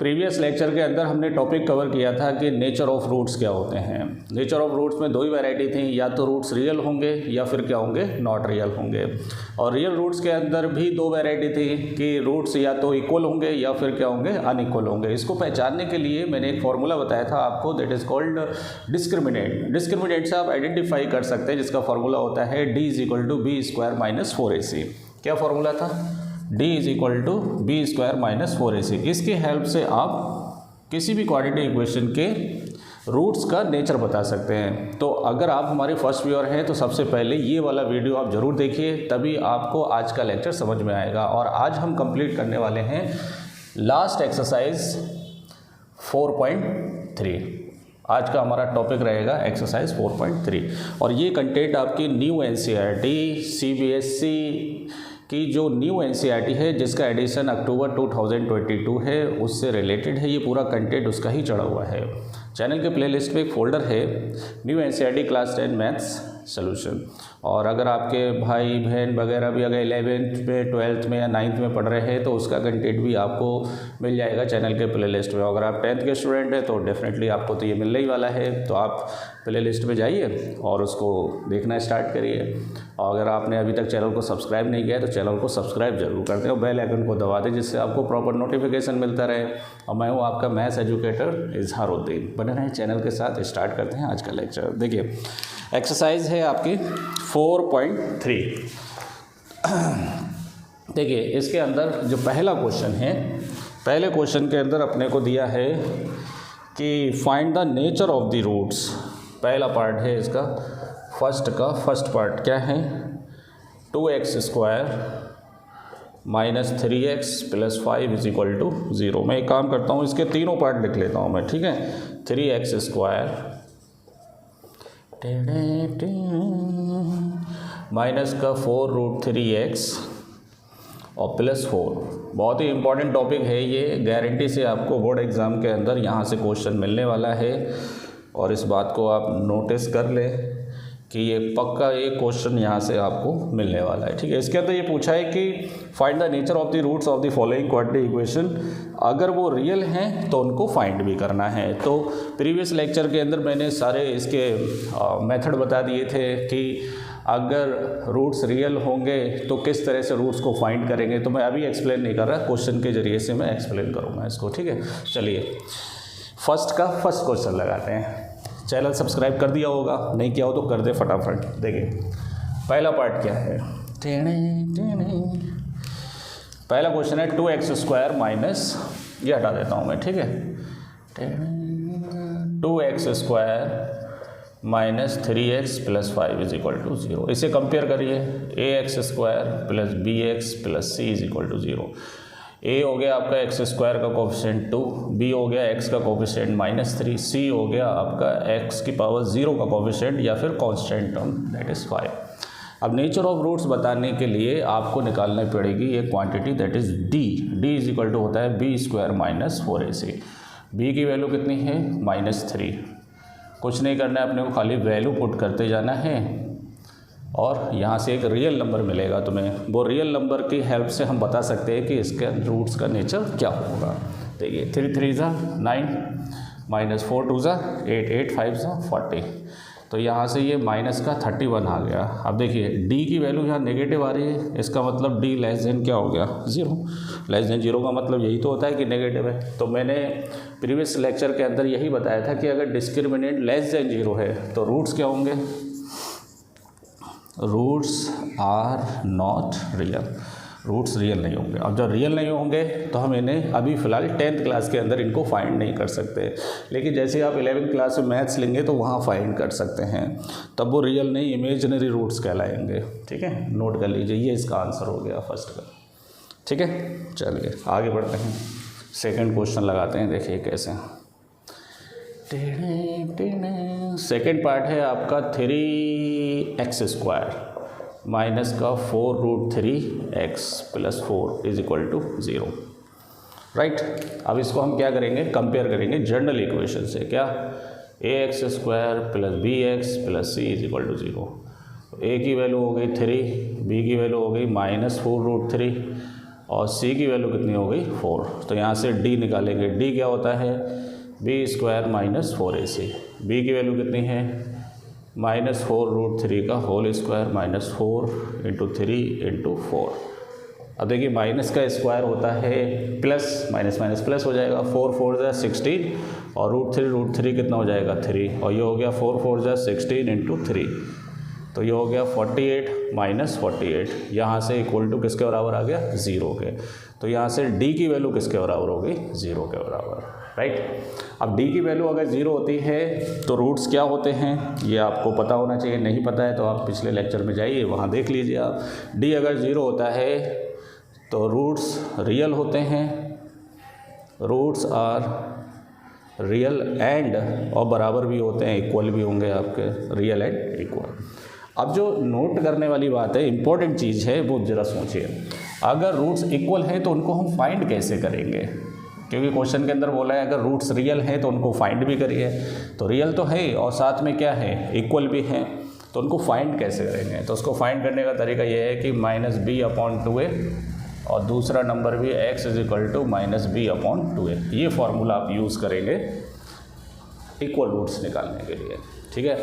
Previous lecture के अंदर हमने टॉपिक कवर किया था कि नेचर ऑफ रूट्स क्या होते हैं। नेचर ऑफ रूट्स में दो ही वैरायटी थी, या तो रूट्स रियल होंगे या फिर क्या होंगे, नॉट रियल होंगे। और रियल रूट्स के अंदर भी दो वैरायटी थी कि रूट्स या तो इक्वल होंगे या फिर क्या होंगे, अनइक्वल होंगे। इसको पहचानने के लिए मैंने एक फॉर्मूला बताया था आपको, that is called discriminant. Discriminant से आप आइडेंटिफाई कर सकते हैं, जिसका फॉर्मूला होता है d = b² - 4ac। क्या फॉर्मूला था? d = b² - 4ac। इसकी हेल्प से आप किसी भी क्वाड्रेटिक इक्वेशन के रूट्स का नेचर बता सकते हैं। तो अगर आप हमारे फर्स्ट व्यूअर हैं तो सबसे पहले ये वाला वीडियो आप ज़रूर देखिए, तभी आपको आज का लेक्चर समझ में आएगा। और आज हम कंप्लीट करने वाले हैं लास्ट एक्सरसाइज 4.3। आज का हमारा टॉपिक रहेगा एक्सरसाइज 4.3 और ये कंटेंट आपकी न्यू NCERT CBSE की जो न्यू NCERT है, जिसका एडिशन अक्टूबर 2022 है, उससे रिलेटेड है। ये पूरा कंटेंट उसका ही चढ़ा हुआ है। चैनल के प्लेलिस्ट में एक फ़ोल्डर है new NCERT class 10 maths solution. और अगर आपके भाई बहन वगैरह भी अगर 11th में 12th में या 9th में पढ़ रहे हैं तो उसका कंटेंट भी आपको मिल जाएगा चैनल के प्लेलिस्ट में। अगर आप 10th के स्टूडेंट हैं तो डेफिनेटली आपको तो ये मिलने ही वाला है, तो आप प्लेलिस्ट में जाइए और उसको देखना स्टार्ट करिए। और अगर आपने अभी तक चैनल को सब्सक्राइब नहीं किया है तो चैनल को सब्सक्राइब जरूर कर दें और बेल आइकन को दबा दें, जिससे आपको प्रॉपर नोटिफिकेशन मिलता रहे। और मैं हूँ आपका मैथ्स एजुकेटर इजहारुद्दीन। बने रहें चैनल के साथ। स्टार्ट करते हैं आज का लेक्चर। देखिए एक्सरसाइज है आपकी 4.3। देखिए इसके अंदर जो पहला क्वेश्चन है, पहले क्वेश्चन के अंदर अपने को दिया है कि find the nature of the roots. पहला पार्ट है इसका, फर्स्ट पार्ट क्या है, 2x² - 3x + 5 = 0। मैं एक काम करता हूँ, इसके तीनों पार्ट लिख लेता हूँ मैं, ठीक है। 3x² माइनस का 4√3x और +4। बहुत ही इंपॉर्टेंट टॉपिक है ये, गारंटी से आपको बोर्ड एग्ज़ाम के अंदर यहाँ से क्वेश्चन मिलने वाला है। और इस बात को आप नोटिस कर लें कि ये पक्का एक क्वेश्चन यहाँ से आपको मिलने वाला है, ठीक है। इसके अंदर ये पूछा है कि find the nature of the roots of the following quadratic equation. अगर वो रियल हैं तो उनको फाइंड भी करना है। तो प्रीवियस लेक्चर के अंदर मैंने सारे इसके मेथड बता दिए थे कि अगर रूट्स रियल होंगे तो किस तरह से रूट्स को फाइंड करेंगे। तो मैं अभी एक्सप्लेन नहीं कर रहा, क्वेश्चन के जरिए से मैं एक्सप्लेन करूँगा इसको, ठीक है। चलिए फर्स्ट क्वेश्चन लगाते हैं। चैनल सब्सक्राइब कर दिया होगा, नहीं किया हो तो कर दे फटाफट। देखिए पहला पार्ट क्या है, पहला क्वेश्चन है 2x² माइनस, ये हटा देता हूँ मैं, ठीक है। 2x² - 3x + 5 = 0। इसे कंपेयर करिए, ax² + bx + c = 0। a हो गया आपका x² का कोफिशिएंट 2, b हो गया x का कोफिशिएंट -3, c हो गया आपका x की पावर 0 का कोफिशिएंट या फिर कांस्टेंट टर्म, दैट इज़ 5। अब नेचर ऑफ रूट्स बताने के लिए आपको निकालना पड़ेगी एक क्वांटिटी, दैट इज़ d = होता है b² - 4ac। b की वैल्यू कितनी है, -3। कुछ नहीं करना है अपने को, खाली वैल्यू पुट करते जाना है और यहाँ से एक रियल नंबर मिलेगा तुम्हें। वो रियल नंबर की हेल्प से हम बता सकते हैं कि इसके रूट्स का नेचर क्या होगा। देखिए 3 3 9 -4 2 8 8 5 40। तो यहाँ से ये माइनस का 31 आ गया। अब देखिए d की वैल्यू यहाँ नेगेटिव आ रही है, इसका मतलब d < क्या हो गया, 0। <0 का मतलब यही तो होता है कि नेगेटिव है। तो मैंने प्रीवियस लेक्चर के अंदर यही बताया था कि अगर डिस्क्रिमिनेंट <0 है तो रूट्स क्या होंगे, roots are not real, roots real नहीं होंगे। अब जब रियल नहीं होंगे तो हम इन्हें अभी फ़िलहाल 10th क्लास के अंदर इनको फाइंड नहीं कर सकते, लेकिन जैसे आप 11th क्लास में मैथ्स लेंगे तो वहाँ फाइंड कर सकते हैं। तब वो रियल नहीं, इमेजिनरी रूट्स कहलाएंगे, ठीक है। नोट कर लीजिए, ये इसका आंसर हो गया फर्स्ट का, ठीक है। चलिए आगे बढ़ते हैं, सेकेंड क्वेश्चन लगाते हैं। देखिए कैसे, सेकेंड पार्ट है आपका 3x² माइनस का 4√3x + 4 = 0, राइट। अब इसको हम क्या करेंगे, कंपेयर करेंगे जनरल इक्वेशन से। क्या, ax² + bx + c = 0। a की वैल्यू हो गई 3, b की वैल्यू हो गई -4√3 और c की वैल्यू कितनी हो गई 4। तो यहाँ से d निकालेंगे। d क्या होता है b² माइनस 4ac। b की वैल्यू कितनी है -4√3 का whole square minus 4 into 3 into 4। अब देखिए माइनस का स्क्वायर होता है प्लस, माइनस माइनस प्लस हो जाएगा। 4 4 जा 16 और √3 कितना हो जाएगा 3, और ये हो गया 4 4 जा 16 इंटू 3, तो ये हो गया 48 माइनस 48। यहाँ से इक्वल टू किसके बराबर आ गया 0 के। तो यहाँ से d की वैल्यू किसके बराबर हो गई 0 के बराबर, राइट। अब d की वैल्यू अगर 0 होती है तो रूट्स क्या होते हैं ये आपको पता होना चाहिए। नहीं पता है तो आप पिछले लेक्चर में जाइए, वहाँ देख लीजिए आप। d अगर 0 होता है तो रूट्स रियल होते हैं, रूट्स आर रियल एंड, और बराबर भी होते हैं, इक्वल भी होंगे आपके, रियल एंड इक्वल। अब जो नोट करने वाली बात है, इंपॉर्टेंट चीज़ है, वो ज़रा सोचिए। अगर रूट्स इक्वल हैं तो उनको हम फाइंड कैसे करेंगे, क्योंकि क्वेश्चन के अंदर बोला है अगर रूट्स रियल हैं तो उनको फाइंड भी करिए। तो रियल तो है और साथ में क्या है इक्वल भी है, तो उनको फाइंड कैसे करेंगे। तो उसको फाइंड करने का तरीका ये है कि -b/2a और दूसरा नंबर भी x = -b/2a। ये फार्मूला आप यूज़ करेंगे इक्वल रूट्स निकालने के लिए, ठीक है।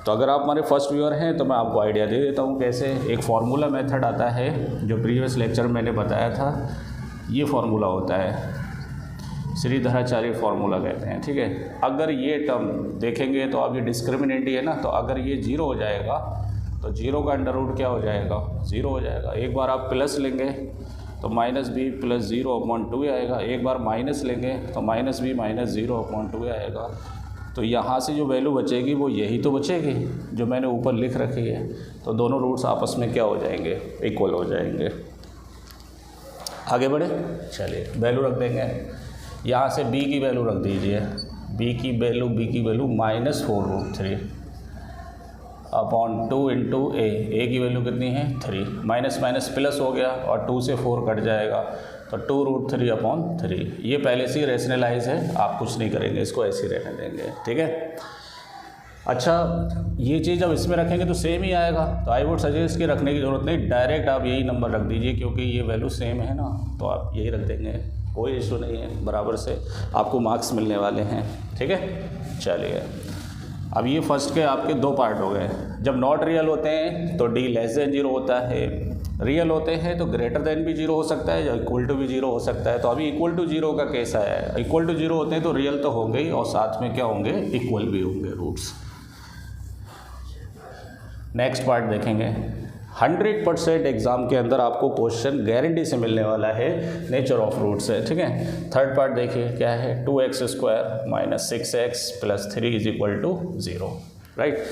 तो अगर आप हमारे फर्स्ट व्यूअर हैं तो मैं आपको आइडिया दे देता हूँ कैसे। एक फार्मूला मेथड आता है जो प्रीवियस लेक्चर में मैंने बताया था, ये फार्मूला होता है, श्रीधराचार्य फार्मूला कहते हैं, ठीक है। अगर ये टर्म देखेंगे तो अब ये डिस्क्रिमिनेंट ही है ना, तो अगर ये 0 हो जाएगा तो 0 का अंडर रूट क्या हो जाएगा 0 हो जाएगा। एक बार आप प्लस लेंगे तो -b + 0/2 आएगा, एक बार माइनस लेंगे तो -b - 0/2 आएगा। तो यहाँ से जो वैल्यू बचेगी वो यही तो बचेगी जो मैंने ऊपर लिख रखी है। तो दोनों रूट्स आपस में क्या हो जाएंगे इक्वल हो जाएंगे। आगे बढ़े, चलिए वैल्यू रख देंगे। यहाँ से b की वैल्यू रख दीजिए, b की वैल्यू -4√3/2 इंटू a की वैल्यू कितनी है 3, माइनस माइनस प्लस हो गया और 2 से 4 कट जाएगा तो 2√3/3। ये पहले से ही रेशनलाइज है, आप कुछ नहीं करेंगे, इसको ऐसे ही रहने देंगे, ठीक है। अच्छा, ये चीज़ जब इसमें रखेंगे तो सेम ही आएगा, तो आई वुड सजेस्ट कि रखने की ज़रूरत नहीं, डायरेक्ट आप यही नंबर रख दीजिए, क्योंकि ये वैल्यू सेम है ना, तो आप यही रख देंगे, कोई इशू नहीं है, बराबर से आपको मार्क्स मिलने वाले हैं, ठीक है। चलिए, अब ये फर्स्ट के आपके 2 पार्ट हो गए। जब नॉट रियल होते हैं तो d <0 होता है, रियल होते हैं तो ग्रेटर देन भी 0 हो सकता है या इक्वल टू भी 0 हो सकता है। तो अभी इक्वल टू 0 का केस आया है। इक्वल टू 0 होते हैं तो रियल तो होंगे ही और साथ में क्या होंगे इक्वल भी होंगे रूट्स। नेक्स्ट पार्ट देखेंगे। 100% एग्ज़ाम के अंदर आपको क्वेश्चन गारंटी से मिलने वाला है, नेचर ऑफ रूट्स है, ठीक है। थर्ड पार्ट देखिए क्या है, 2x² - 6x + 3 = 0, राइट।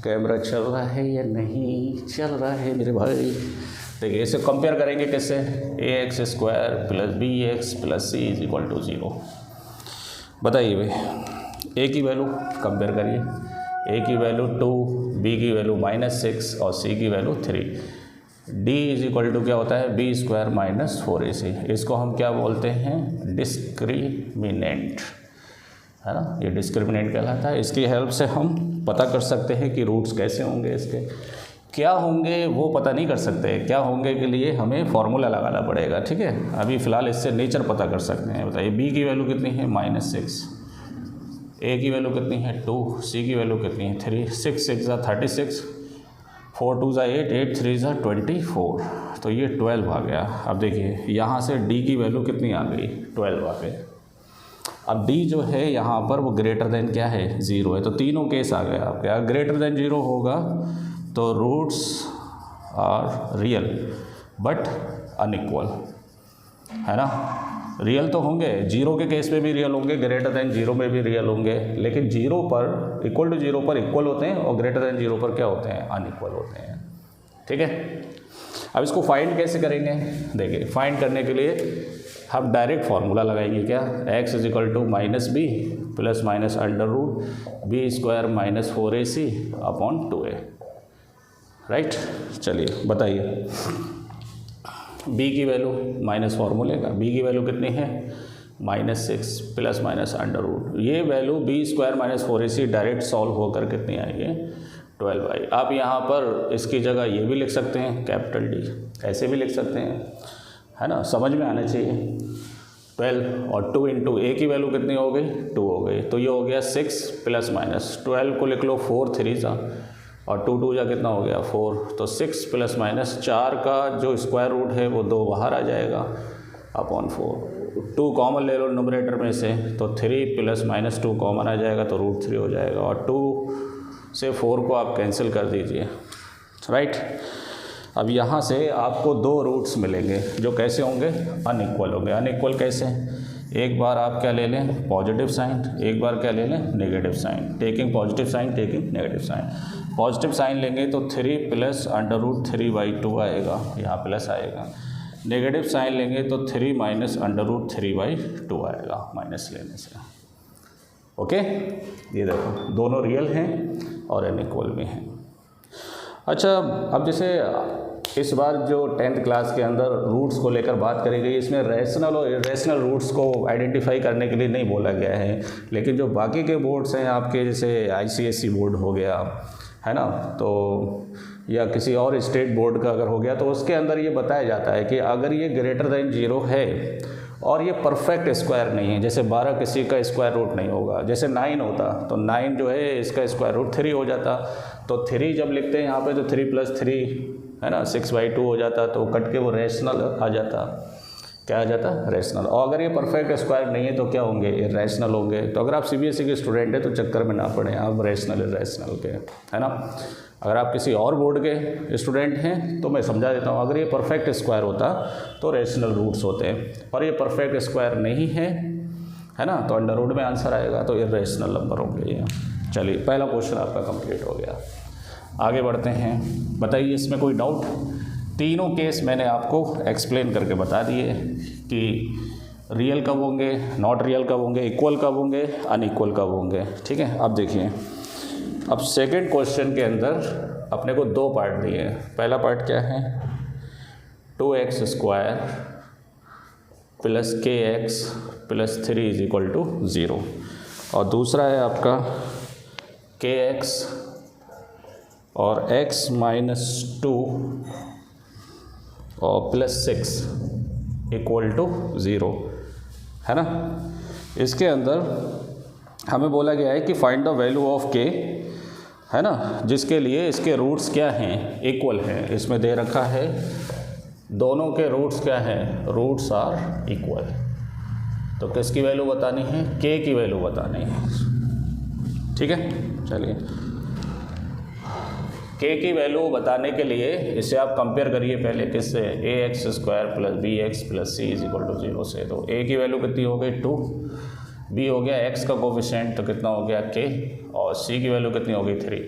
कैमरा चल रहा है या नहीं चल रहा है मेरे भाई। देखिए इसे कंपेयर करेंगे कैसे, ax² + bx + c = 0। बताइए भाई, a की वैल्यू कंपेयर करिए, a की वैल्यू 2, b की वैल्यू -6 और c की वैल्यू 3। d = क्या होता है b² - 4ac। इसको हम क्या बोलते हैं डिस्क्रिमिनेंट, है ना, ये डिस्क्रिमिनेंट कहलाता है। इसकी हेल्प से हम पता कर सकते हैं कि रूट्स कैसे होंगे, इसके क्या होंगे वो पता नहीं कर सकते, क्या होंगे के लिए हमें फार्मूला लगाना पड़ेगा, ठीक है। अभी फ़िलहाल इससे नेचर पता कर सकते हैं। बताइए b की वैल्यू कितनी है -6, a की वैल्यू कितनी है 2, c की वैल्यू कितनी है 3, 6 6 = 36, 4 2 = 8, 8 3 = 24, तो ये 12 आ गया। अब देखिए यहाँ से d की वैल्यू कितनी आ गई 12 आ गई। अब d जो है यहाँ पर वो ग्रेटर देन क्या है 0 है, तो तीनों केस आ गए आपके। अगर ग्रेटर देन 0 होगा तो roots are real but unequal, है ना। रियल तो होंगे, 0 के केस में भी रियल होंगे, ग्रेटर देन 0 में भी रियल होंगे, लेकिन 0 पर इक्वल टू 0 पर इक्वल होते हैं और ग्रेटर देन 0 पर क्या होते हैं अनइक्वल होते हैं, ठीक है। अब इसको फाइंड कैसे करेंगे, देखिए फाइंड करने के लिए हम डायरेक्ट फार्मूला लगाएंगे क्या, x = -b ± √b² - 4ac/2a, right. चलिए बताइए b की वैल्यू माइनस फार्मूले का, b की वैल्यू कितनी है -6 ± ये value b² - 4ac direct solve होकर कितनी आई है 12 आई। आप यहाँ पर इसकी जगह ये भी लिख सकते हैं कैपिटल D, ऐसे भी लिख सकते हैं है ना, समझ में आना चाहिए। 12 और 2 इंटू ए की वैल्यू कितनी हो गई, 2 हो गई, तो ये हो गया 6 प्लस माइनस 12 को लिख लो 4 3 जा और 2 2 जा कितना हो गया 4, तो 6 प्लस माइनस 4 का जो स्क्वायर रूट है वो 2 बाहर आ जाएगा अपॉन 4। 2 कॉमन ले लो न्यूमरेटर में से, तो 3 प्लस माइनस 2 कॉमन आ जाएगा तो रूट 3 हो जाएगा, और 2 से 4 को आप कैंसिल कर दीजिए, राइट। अब यहाँ से आपको 2 रूट्स मिलेंगे जो कैसे होंगे, अनइक्वल होंगे। अनइक्वल कैसे, एक बार आप क्या ले लें पॉजिटिव साइन, एक बार क्या ले लें negative sign, taking positive sign taking negative sign. Positive sign लेंगे तो 3 प्लस √3/2 आएगा, यहाँ प्लस आएगा। नेगेटिव साइन लेंगे तो 3 माइनस √3/2 आएगा माइनस लेने से। ओके, ये देखो दोनों रियल हैं और अनइक्वल भी हैं। अच्छा, अब जैसे इस बार जो 10th क्लास के अंदर रूट्स को लेकर बात करी गई, इसमें रैशनल और इरेशनल रूट्स को आइडेंटिफाई करने के लिए नहीं बोला गया है, लेकिन जो बाकी के बोर्ड्स हैं आपके, जैसे ICSE बोर्ड हो गया है ना, तो या किसी और स्टेट बोर्ड का अगर हो गया, तो उसके अंदर ये बताया जाता है कि अगर ये ग्रेटर देन 0 है और ये परफेक्ट स्क्वायर नहीं है, जैसे 12 किसी का स्क्वायर रूट नहीं होगा, जैसे 9 होता तो 9 जो है इसका स्क्वायर रूट 3 हो जाता, तो 3 जब लिखते हैं यहाँ पे तो 3 + 3 है ना 6/2 हो जाता, तो कट के वो रैशनल आ जाता, क्या आ जाता रैशनल। और अगर ये परफेक्ट स्क्वायर नहीं है तो क्या होंगे, इरेशनल होंगे। तो अगर आप CBSE के स्टूडेंट हैं तो चक्कर में ना पड़े आप रैशनल इरेशनल के, है ना। अगर आप किसी और बोर्ड के स्टूडेंट हैं तो मैं समझा देता हूँ, अगर ये परफेक्ट स्क्वायर होता तो रैशनल रूट्स होते हैं, पर ये परफेक्ट स्क्वायर नहीं है ना, तो अंडर रूट में आंसर आएगा, तो इरेशनल नंबर होंगे ये। चलिए, पहला क्वेश्चन आपका कंप्लीट हो गया, आगे बढ़ते हैं। बताइए इसमें कोई डाउट। तीनों केस मैंने आपको एक्सप्लेन करके बता दिए कि रियल कब होंगे, नॉट रियल कब होंगे, इक्वल कब होंगे, अनइक्वल कब होंगे, ठीक है। अब देखिए, अब सेकंड क्वेश्चन के अंदर अपने को 2 पार्ट दिए हैं। पहला पार्ट क्या है, 2x² + kx + 3 = 0, और दूसरा है आपका kx और x - 2 और +6 = 0, है ना। इसके अंदर हमें बोला गया है कि find the value of k, है ना, जिसके लिए इसके रूट्स क्या हैं, इक्वल हैं। इसमें दे रखा है दोनों के रूट्स क्या हैं, रूट्स आर इक्वल। तो किसकी वैल्यू बतानी है, k की वैल्यू बतानी है, ठीक है। चलिए, k की वैल्यू बताने के लिए इसे आप कंपेयर करिए पहले किससे, ax² + bx + c = 0 से। तो a की वैल्यू कितनी हो गई 2, b हो गया x का कोफिशिएंट तो कितना हो गया k, और c की वैल्यू कितनी हो गई 3।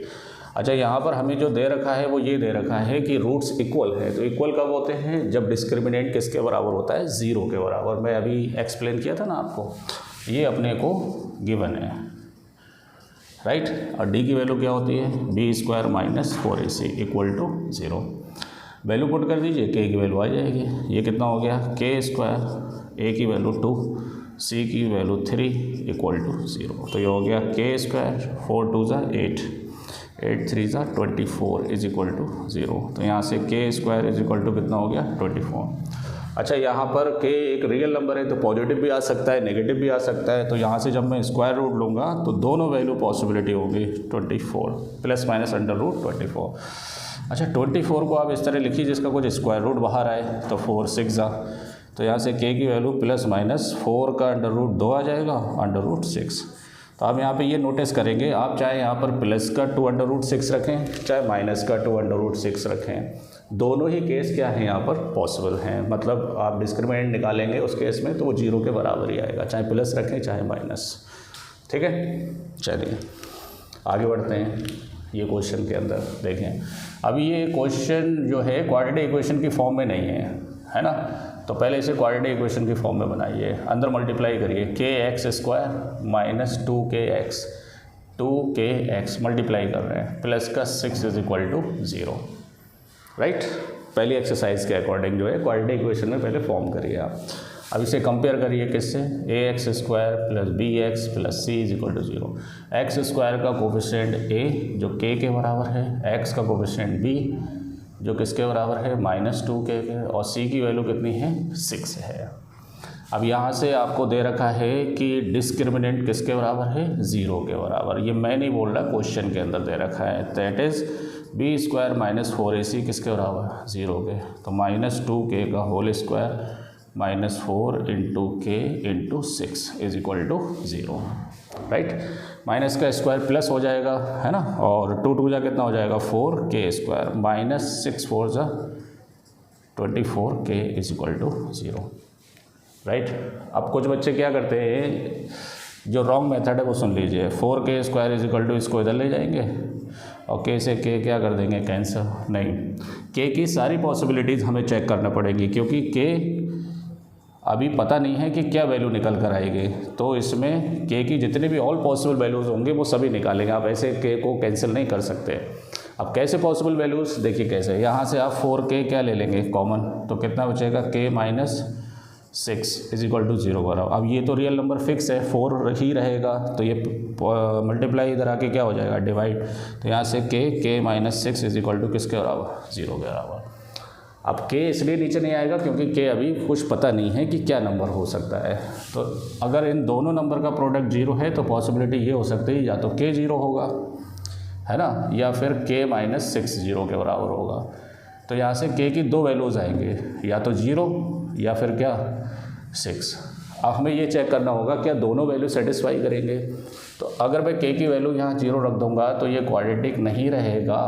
अच्छा, यहाँ पर हमें जो दे रखा है वो ये दे रखा है कि रूट्स इक्वल है। तो इक्वल कब होते हैं, जब डिस्क्रिमिनेंट किसके बराबर होता है, 0 के बराबर। मैं अभी एक्सप्लेन किया था ना आपको, ये अपने को गिवन है, राइट। और d की वैल्यू क्या होती है, b² - 4ac = 0। वैल्यू पुट कर दीजिए, k की वैल्यू आ जाएगी। ये कितना हो गया, k², a की वैल्यू 2, c की वैल्यू 3 = 0। तो ये हो गया k², 4 2 = 8, 8 3 = 24 = 0। तो यहाँ से k² कितना हो गया 24। अच्छा, यहाँ पर k एक रियल नंबर है तो पॉजिटिव भी आ सकता है, नेगेटिव भी आ सकता है। तो यहाँ से जब मैं स्क्वायर रूट लूँगा तो दोनों वैल्यू पॉसिबिलिटी होगी 24 ± √24। अच्छा, 24 को आप इस तरह लिखिए जिसका कुछ स्क्वायर रूट बाहर आए, तो 4 6 जा, तो यहाँ से k की वैल्यू ±4 का √2 आ जाएगा √6। तो आप यहाँ पे ये नोटिस करेंगे, आप चाहे यहाँ पर प्लस का 2 √6 रखें, चाहे माइनस का 2 √6 रखें, दोनों ही केस क्या हैं यहाँ पर पॉसिबल हैं। मतलब आप डिस्क्रिमिनेंट निकालेंगे उस केस में तो वो 0 के बराबर ही आएगा, चाहे प्लस रखें चाहे माइनस, ठीक है। चलिए आगे बढ़ते हैं। ये क्वेश्चन के अंदर देखें, अभी ये क्वेश्चन जो है क्वाड्रेटिक इक्वेशन की फॉर्म में नहीं है ना। तो पहले इसे क्वाड्रेटिक इक्वेशन की फॉर्म में बनाइए, अंदर मल्टीप्लाई करिए, kx² - 2kx, 2kx मल्टीप्लाई कर रहे हैं, प्लस का 6 = 0, राइट। पहली एक्सरसाइज के अकॉर्डिंग जो है क्वाड्रेटिक इक्वेशन में पहले फॉर्म करिए आप। अब इसे कंपेयर करिए किससे, ax² + bx + c = 0। x² का कोफिशिएंट a जो k के बराबर है, x का कोफिशिएंट b जो किसके बराबर है -2k के, और c की वैल्यू कितनी है 6 है। अब यहाँ से आपको दे रखा है कि डिस्क्रिमिनेंट किसके बराबर है 0 के बराबर। ये मैं नहीं बोल रहा, क्वेश्चन के अंदर दे रखा है। दैट इज़ b² - 4ac किसके बराबर 0 के, तो -2k का whole square -4 × k × 6 is equal to 0, right. Minus का स्क्वायर प्लस हो जाएगा, है ना, और 2 2 जा कितना हो जाएगा 4k² -6 4 जा 24k is equal to 0, right. अब कुछ बच्चे क्या करते हैं, जो रॉन्ग मेथड है वो सुन लीजिए। 4k² इज इक्वल टू इसको इधर ले जाएंगे और k से k क्या कर देंगे कैंसिल। नहीं, k की सारी पॉसिबिलिटीज़ हमें चेक करना पड़ेंगी, क्योंकि k अभी पता नहीं है कि क्या वैल्यू निकल कर आएगी। तो इसमें k की जितने भी ऑल पॉसिबल वैल्यूज़ होंगे वो सभी निकालेंगे। आप ऐसे k को कैंसिल नहीं कर सकते। अब कैसे पॉसिबल वैल्यूज़ देखिए कैसे, यहाँ से आप 4k क्या ले लेंगे कॉमन, तो कितना बचेगा k - 6 इज इक्वल टू 0 बराबर। अब ये तो रियल नंबर फिक्स है, 4 ही रहेगा, तो ये मल्टीप्लाई इधर आके क्या हो जाएगा डिवाइड, तो यहाँ से k - 6 इज इक्वल टू किसके बराबर 0 के बराबर। अब k इसलिए नीचे नहीं आएगा क्योंकि k अभी कुछ पता नहीं है कि क्या नंबर हो सकता है। तो अगर इन दोनों नंबर का प्रोडक्ट 0 है तो पॉसिबिलिटी ये हो सकती है या तो k 0 होगा, है ना, या फिर k - 6 0 के बराबर होगा। तो यहाँ से k की 2 वैल्यूज़ आएंगे, या तो 0 या फिर क्या 6। अब हमें ये चेक करना होगा क्या दोनों वैल्यू सेटिस्फाई करेंगे। तो अगर मैं k की वैल्यू यहाँ 0 रख दूँगा तो ये क्वाड्रेटिक नहीं रहेगा,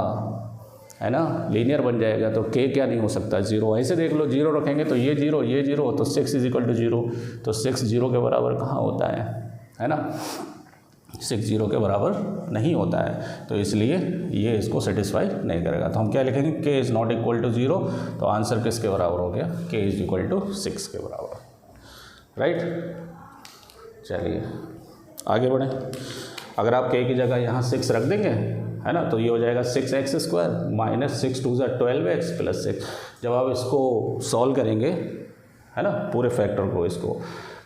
है ना, लीनियर बन जाएगा। तो k क्या नहीं हो सकता 0। ऐसे देख लो, 0 रखेंगे तो ये 0 तो 6 इज इक्वल टू 0, तो 6 0 के बराबर कहाँ होता है ना, 6 0 के बराबर नहीं होता है। तो इसलिए ये इसको सेटिस्फाई नहीं करेगा। तो हम क्या लिखेंगे, k is not equal to 0। तो आंसर किसके बराबर हो गया, k इज इक्वल टू 6 के बराबर, राइट। चलिए आगे बढ़ें। अगर आप k की जगह यहाँ 6 रख देंगे, है ना, तो ये हो जाएगा 6x² -6 2 = 12x + 6। जब आप इसको सॉल्व करेंगे, है ना, पूरे फैक्टर को इसको,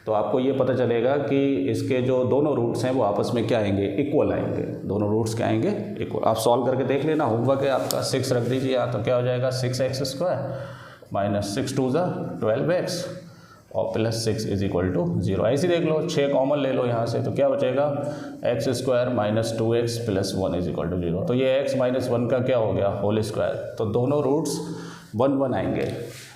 तो आपको ये पता चलेगा कि इसके जो दोनों रूट्स हैं वो आपस में क्या आएंगे, इक्वल आएंगे। दोनों रूट्स क्या आएंगे, इक्वल। आप सॉल्व करके देख लेना, होमवर्क है आपका। 6 रख दीजिए यहाँ, तो क्या हो जाएगा 6x² -6 2 = 12x और +6 इज इक्वल टू 0। ऐसे देख लो, 6 कॉमन ले लो यहाँ से, तो क्या बचेगा x² - 2x + 1 is equal to 0। तो ये x - 1 का क्या हो गया होल स्क्वायर। तो दोनों रूट्स 1 1 आएंगे।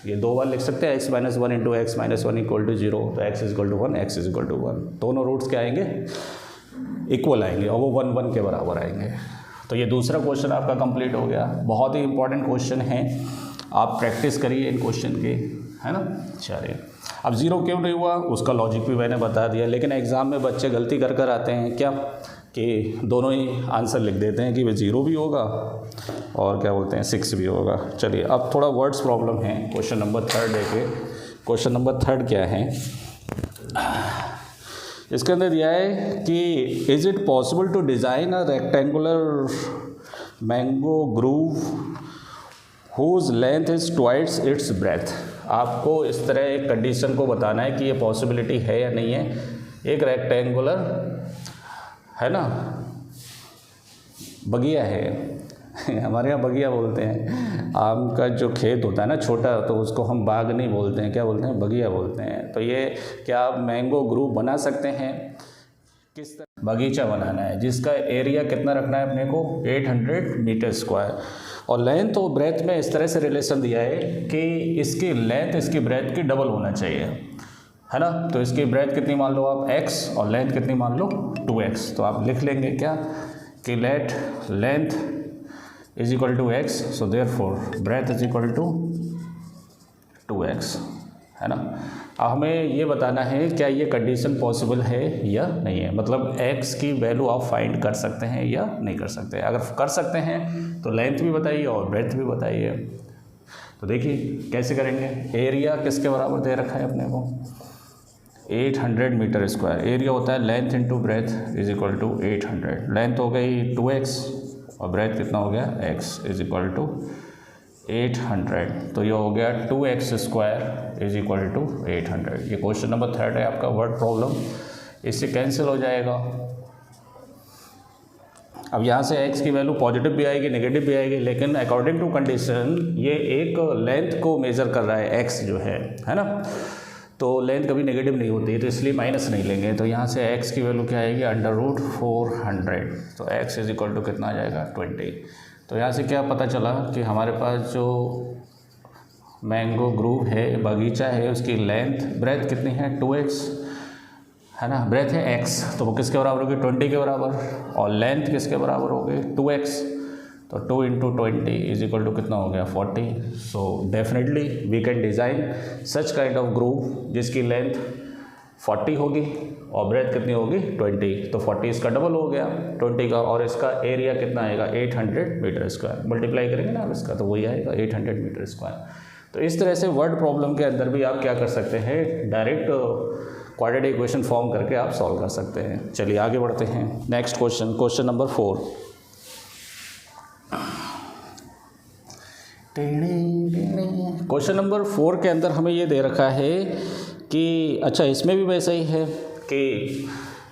ये 2 बार लिख सकते हैं, x - 1 × x - 1 इक्वल टू 0, तो x is equal to 1, x is equal to 1। दोनों रूट्स क्या आएंगे, इक्वल आएंगे, और वो 1 1 के बराबर आएंगे। तो ये दूसरा क्वेश्चन आपका कंप्लीट हो गया। बहुत ही इंपॉर्टेंट क्वेश्चन है, आप प्रैक्टिस करिए इन क्वेश्चन की, है ना। चलिए, अब 0 क्यों नहीं हुआ उसका लॉजिक भी मैंने बता दिया। लेकिन एग्ज़ाम में बच्चे गलती कर कर आते हैं क्या, कि दोनों ही आंसर लिख देते हैं कि वह 0 भी होगा और क्या बोलते हैं 6 भी होगा। चलिए, अब थोड़ा वर्ड्स प्रॉब्लम है। क्वेश्चन नंबर 3 देखिए। क्वेश्चन नंबर 3 क्या है, इसके अंदर दिया है कि is it possible to design a rectangular mango grove whose length is twice its breadth. आपको इस तरह एक कंडीशन को बताना है कि ये पॉसिबिलिटी है या नहीं है। एक रेक्टेंगुलर, है ना, बगिया है हमारे यहाँ बगिया बोलते हैं। आम का जो खेत होता है ना छोटा, तो उसको हम बाग नहीं बोलते हैं, क्या बोलते हैं, बगिया बोलते हैं। तो ये क्या आप मैंगो ग्रूव बना सकते हैं। किस तरह बगीचा बनाना है, जिसका एरिया कितना रखना है अपने को 800 मीटर स्क्वायर, और लेंथ और ब्रेथ में इस तरह से रिलेशन दिया है कि इसकी लेंथ इसकी ब्रेथ की डबल होना चाहिए, है ना। तो इसकी ब्रेथ कितनी मान लो आप x, और लेंथ कितनी मान लो 2x। तो आप लिख लेंगे क्या कि length is equal to x, so therefore breadth is equal to 2x, है ना। अब हमें ये बताना है क्या ये कंडीशन पॉसिबल है या नहीं है, मतलब x की वैल्यू आप फाइंड कर सकते हैं या नहीं कर सकते। अगर कर सकते हैं तो लेंथ भी बताइए और ब्रेथ भी बताइए। तो देखिए कैसे करेंगे। एरिया किसके बराबर दे रखा है अपने को 800 मीटर स्क्वायर। एरिया होता है length into breadth is equal to 800। Length हो गई 2x और ब्रेथ कितना हो गया x इज इक्वल टू 800। तो ये हो गया 2x² इज इक्वल टू 800। ये क्वेश्चन नंबर 3 है आपका वर्ड प्रॉब्लम, इससे कैंसिल हो जाएगा। अब यहाँ से x की वैल्यू पॉजिटिव भी आएगी नेगेटिव भी आएगी, लेकिन अकॉर्डिंग टू कंडीशन ये एक लेंथ को मेज़र कर रहा है x जो है ना, तो लेंथ कभी नेगेटिव नहीं होती, तो इसलिए माइनस नहीं लेंगे। तो यहाँ से x की वैल्यू क्या आएगी √400, तो x इज इक्वल टू कितना आ जाएगा 20। तो यहाँ से क्या पता चला कि हमारे पास जो मैंगो ग्रूव है, बगीचा है, उसकी लेंथ ब्रेथ कितनी है 2x है ना, ब्रेथ है x, तो वो किसके बराबर होगी 20 के बराबर, और लेंथ किसके बराबर होगी 2x, तो 2 × 20 इज इक्वल टू कितना हो गया 40। So definitely we can design such kind of grove जिसकी लेंथ 40 होगी और ब्रेथ कितनी होगी 20, तो 40 इसका डबल हो गया 20 का, और इसका एरिया कितना आएगा 800 मीटर स्क्वायर, मल्टीप्लाई करेंगे ना आप इसका तो वही आएगा 800 मीटर स्क्वायर। तो इस तरह से वर्ड प्रॉब्लम के अंदर भी आप क्या कर सकते हैं, डायरेक्ट क्वाड्रेटिक इक्वेशन फॉर्म करके आप सॉल्व कर सकते हैं। चलिए आगे बढ़ते हैं, next question, question number 4। Question number 4 के अंदर हमें ये दे रखा है कि अच्छा इसमें भी वैसा ही है कि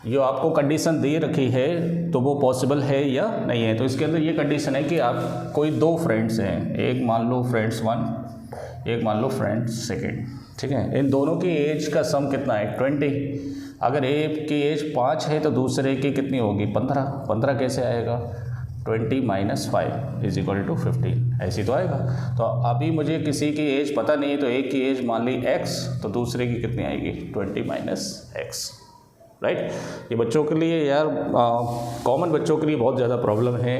जो आपको कंडीशन दे रखी है तो वो पॉसिबल है या नहीं है। तो इसके अंदर ये कंडीशन है कि आप कोई दो फ्रेंड्स हैं, एक मान लो फ्रेंड्स 1, एक मान लो फ्रेंड्स 2, ठीक है, इन दोनों की एज का सम कितना है 20। अगर एक की एज 5 है तो दूसरे की कितनी होगी 15। 15 कैसे आएगा 20 - 5 इज इक्वल टू 15, ऐसी तो आएगा। तो अभी मुझे किसी की एज पता नहीं है, तो एक की एज मान ली x, तो दूसरे की कितनी आएगी 20 - x, राइट। ये बच्चों के लिए यार कॉमन बच्चों के लिए बहुत ज़्यादा प्रॉब्लम है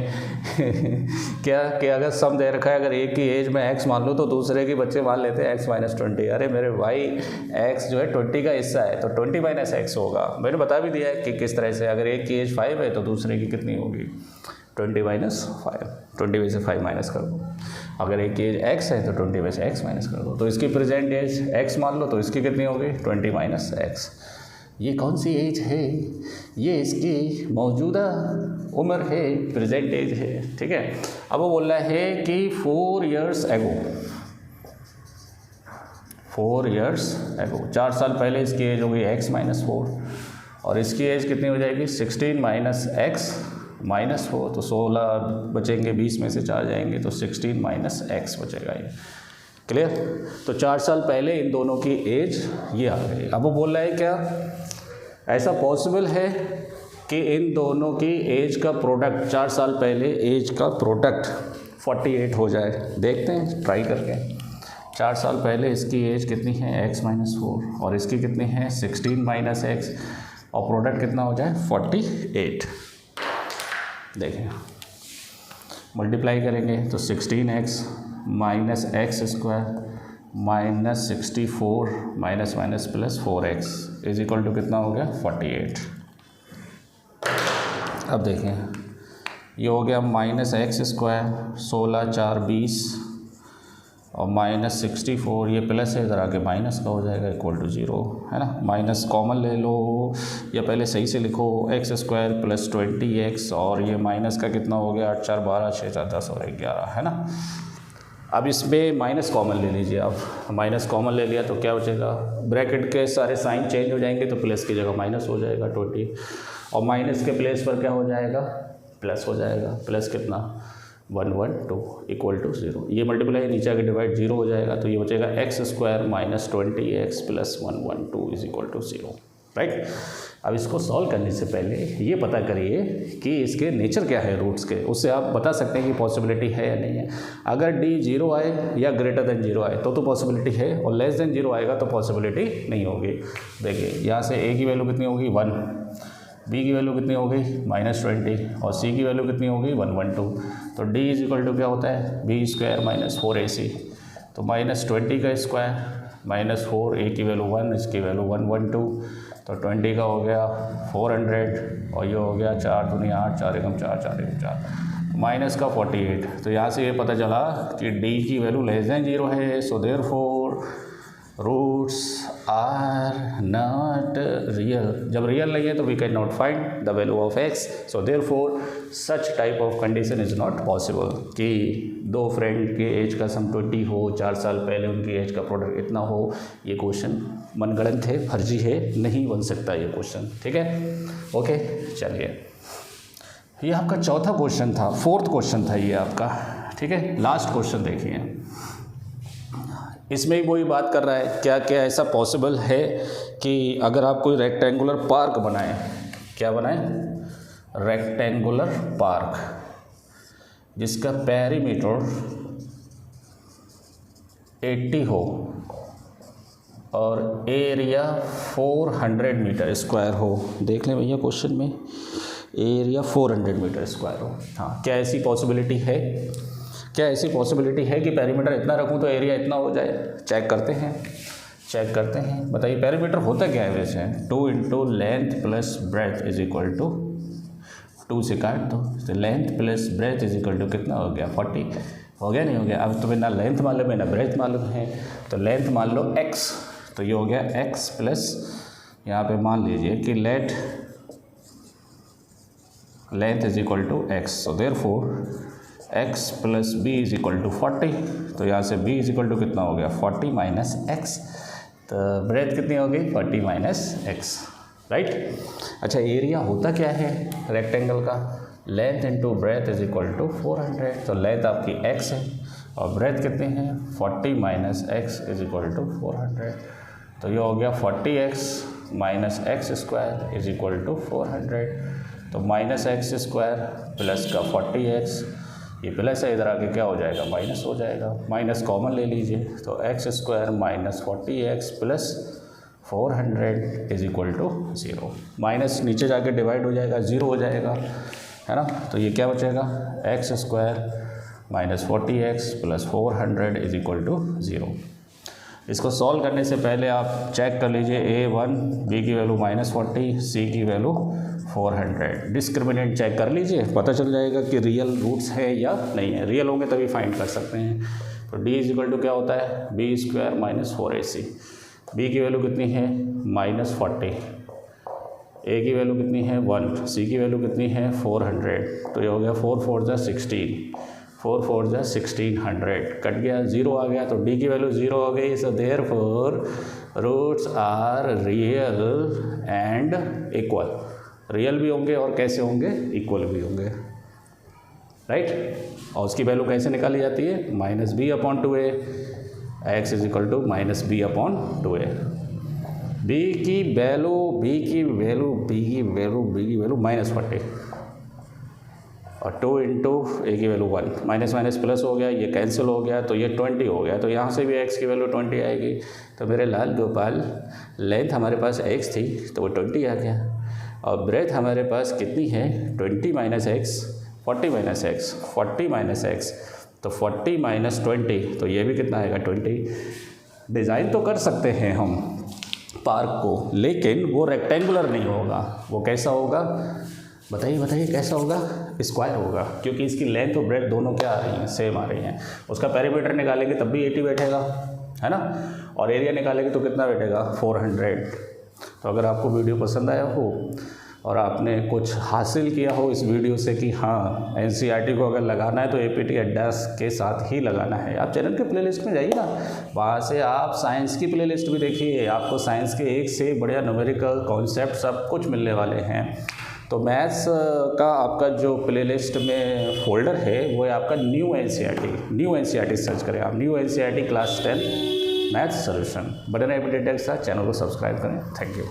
क्या कि अगर सम दे रखा है, अगर एक की एज में x मान लो तो दूसरे के बच्चे मान लेते हैं x - 20। अरे मेरे भाई x जो है 20 का हिस्सा है तो 20 - x होगा। मैंने बता भी दिया है कि किस तरह से, अगर एक की एज 5 है तो दूसरे की कितनी होगी 20 - 5, 20 में से 5 माइनस कर दो। अगर एक की एज x है तो 20 में से x माइनस कर दो। तो इसकी प्रेजेंट एज x मान लो तो इसकी कितनी होगी 20 - x। ये कौन सी एज है, ये इसकी मौजूदा उम्र है, प्रेजेंट एज है, ठीक है। अब वो बोल रहा है कि 4 years ago, 4 years ago, 4 साल पहले इसकी एज होगी x - 4, और इसकी एज कितनी हो जाएगी 16 - x - 4, तो 16 बचेंगे, 20 में से 4 जाएंगे तो 16 - x बचेगा। ये क्लियर। तो 4 साल पहले इन दोनों की एज ये आ गई। अब वो बोल रहा है क्या ऐसा पॉसिबल है कि इन दोनों की एज का प्रोडक्ट, 4 साल पहले एज का प्रोडक्ट 48 हो जाए। देखते हैं ट्राई करके। 4 साल पहले इसकी एज कितनी है x - 4 और इसकी कितनी है 16 - x, और प्रोडक्ट कितना हो जाए 48। देखें मल्टीप्लाई करेंगे तो 16x - x² -64 - +4x is equal to कितना हो गया 48। अब देखें ये हो गया -x², 16 × 4 = 20, और -64 ये प्लस है, इधर आके माइनस का हो जाएगा इक्वल टू 0, है ना। माइनस कॉमन ले लो या पहले सही से लिखो x² + 20x, और ये माइनस का कितना हो गया 8 × 4 = 12, 6 × 4 = 10 और 11, है ना। अब इसमें माइनस कॉमन ले लीजिए आप, माइनस कॉमन ले लिया तो क्या बचेगा, ब्रैकेट के सारे साइन चेंज हो जाएंगे तो प्लस की जगह माइनस हो जाएगा 20, और माइनस के प्लेस पर क्या हो जाएगा प्लस हो जाएगा। प्लस कितना 112 इक्वल टू 0, ये मल्टीप्लाई नीचे आके डिवाइड 0 हो जाएगा, तो ये बचेगा x² - 20x + 112 is equal to 0, right. अब इसको सॉल्व करने से पहले ये पता करिए कि इसके नेचर क्या है रूट्स के, उससे आप बता सकते हैं कि पॉसिबिलिटी है या नहीं है। अगर d 0 आए या ग्रेटर देन 0 आए तो पॉसिबिलिटी है, और लेस देन 0 आएगा तो पॉसिबिलिटी नहीं होगी। देखिए यहाँ से a की वैल्यू कितनी होगी 1, b की वैल्यू कितनी होगी -20, और c की वैल्यू कितनी होगी 112। तो d इज इक्वल टू क्या होता है b² - 4ac, तो -20 का स्क्वायर -4, a की वैल्यू 1, इसकी वैल्यू 112, तो 20 का हो गया 400, और ये हो गया 4 दूनी 8, 4 एकम 4, 4 एकम 4, माइनस का 48। तो यहाँ से ये पता चला कि d की वैल्यू लेस देन 0 है, so therefore roots are not real. जब रियल नहीं है तो we can not find the value of x, so therefore such type of condition is not possible कि दो फ्रेंड के एज का सम 20 हो, 4 साल पहले उनकी एज का प्रोडक्ट इतना हो। ये क्वेश्चन मनगढ़ंत है, फर्जी है, नहीं बन सकता ये क्वेश्चन, ठीक है। ओके चलिए ये आपका चौथा क्वेश्चन था, फोर्थ क्वेश्चन था ये आपका, ठीक है। लास्ट क्वेश्चन देखिए, इसमें ही वही बात कर रहा है, क्या क्या ऐसा पॉसिबल है कि अगर आप कोई रेक्टेंगुलर पार्क बनाएं, क्या बनाएं, रेक्टेंगुलर पार्क जिसका पेरीमीटर 80 हो और एरिया 400 मीटर स्क्वायर हो। देख लें भैया क्वेश्चन में, एरिया 400 मीटर स्क्वायर हो। हाँ, क्या ऐसी पॉसिबिलिटी है, क्या ऐसी पॉसिबिलिटी है कि पेरीमीटर इतना रखूं तो एरिया इतना हो जाए? चेक करते हैं, बताइए पेरीमीटर होता क्या है वैसे? 2 into length plus breadth is equal to 2 से काट दो, तो length plus breadth is equal to कितना हो गया? 40 हो गया, नहीं हो गया? अब तुम्हें ना लेंथ मालूम है ना ब्रेथ मालूम है, तो लेंथ मान लो x, तो ये हो गया x प्लस, यहाँ पे मान लीजिए कि length is equal to x, so therefore x plus B is equal to 40, तो यहाँ से b इज इक्वल टू कितना हो गया? 40 माइनस एक्स, तो ब्रेथ कितनी होगी? 40 माइनस एक्स, राइट। अच्छा, एरिया होता क्या है रेक्टेंगल का? Length into breadth is equal to 400, तो लेंथ आपकी x है और ब्रेथ कितनी है? 40 minus X is equal to 400, तो ये हो गया 40x minus X square is equal to 400, तो माइनस एक्स स्क्वायर प्लस का 40x, ये प्लस है, इधर आके क्या हो जाएगा? माइनस हो जाएगा, माइनस कॉमन ले लीजिए, तो X square minus 40x plus 400 is equal to 0। Minus नीचे जाके डिवाइड हो जाएगा, 0 हो जाएगा, है ना। तो ये क्या बचेगा? X square minus 40x plus 400 is equal to 0। इसको सॉल्व करने से पहले आप चेक कर लीजिए, A1 B की वैल्यू -40, C की वैल्यू 400, डिस्क्रिमिनेंट चेक कर लीजिए, पता चल जाएगा कि रियल रूट्स है या नहीं है। रियल होंगे तभी फाइंड कर सकते हैं। तो D इज इक्वल टू क्या होता है? B square minus 4AC, B की वैल्यू कितनी है? -40, A की वैल्यू कितनी है? 1, C की वैल्यू कितनी है? 400, तो ये हो गया 4 4 जा 16, 4 4 जा 1600, कट गया, 0 आ गया, तो D की वैल्यू 0 हो गई। So therefore roots are real and equal, real भी होंगे और कैसे होंगे? इक्वल भी होंगे, राइट। और उसकी वैल्यू कैसे निकाली जाती है? -b/2a, x is equal to -b/2a। b की वैल्यू -40 और 2 इंटू a की वैल्यू 1, माइनस माइनस प्लस हो गया, ये कैंसिल हो गया, तो ये 20 हो गया, तो यहाँ से भी x की वैल्यू 20 आएगी। तो मेरे लाल गोपाल, लेंथ हमारे पास x थी तो वो 20 आ गया, और ब्रेथ हमारे पास कितनी है? 20 minus x, 40 minus x, 40 minus x, तो 40 माइनस 20, तो ये भी कितना आएगा? 20। डिज़ाइन तो कर सकते हैं हम पार्क को, लेकिन वो रेक्टेंगुलर नहीं होगा। वो कैसा होगा? बताइए कैसा होगा? स्क्वायर होगा, क्योंकि इसकी लेंथ और ब्रेथ दोनों क्या आ रही हैं? सेम आ रही हैं। उसका पेरीमीटर निकालेंगे तब भी 80 बैठेगा, है ना, और एरिया निकालेंगे तो कितना बैठेगा? 400। तो अगर आपको वीडियो पसंद आया हो और आपने कुछ हासिल किया हो इस वीडियो से कि हाँ NCERT को अगर लगाना है तो APT अड्डास के साथ ही लगाना है, आप चैनल के प्लेलिस्ट में जाइए ना, वहाँ से आप साइंस की प्लेलिस्ट भी देखिए, आपको साइंस के एक से बढ़िया न्यूमेरिकल कॉन्सेप्ट सब कुछ मिलने वाले हैं। तो मैथ्स का आपका जो प्लेलिस्ट में फोल्डर है वो है आपका न्यू NCERT सर्च करें आप, new NCERT class 10 maths solution. Button APT के साथ चैनल को सब्सक्राइब करें। Thank you.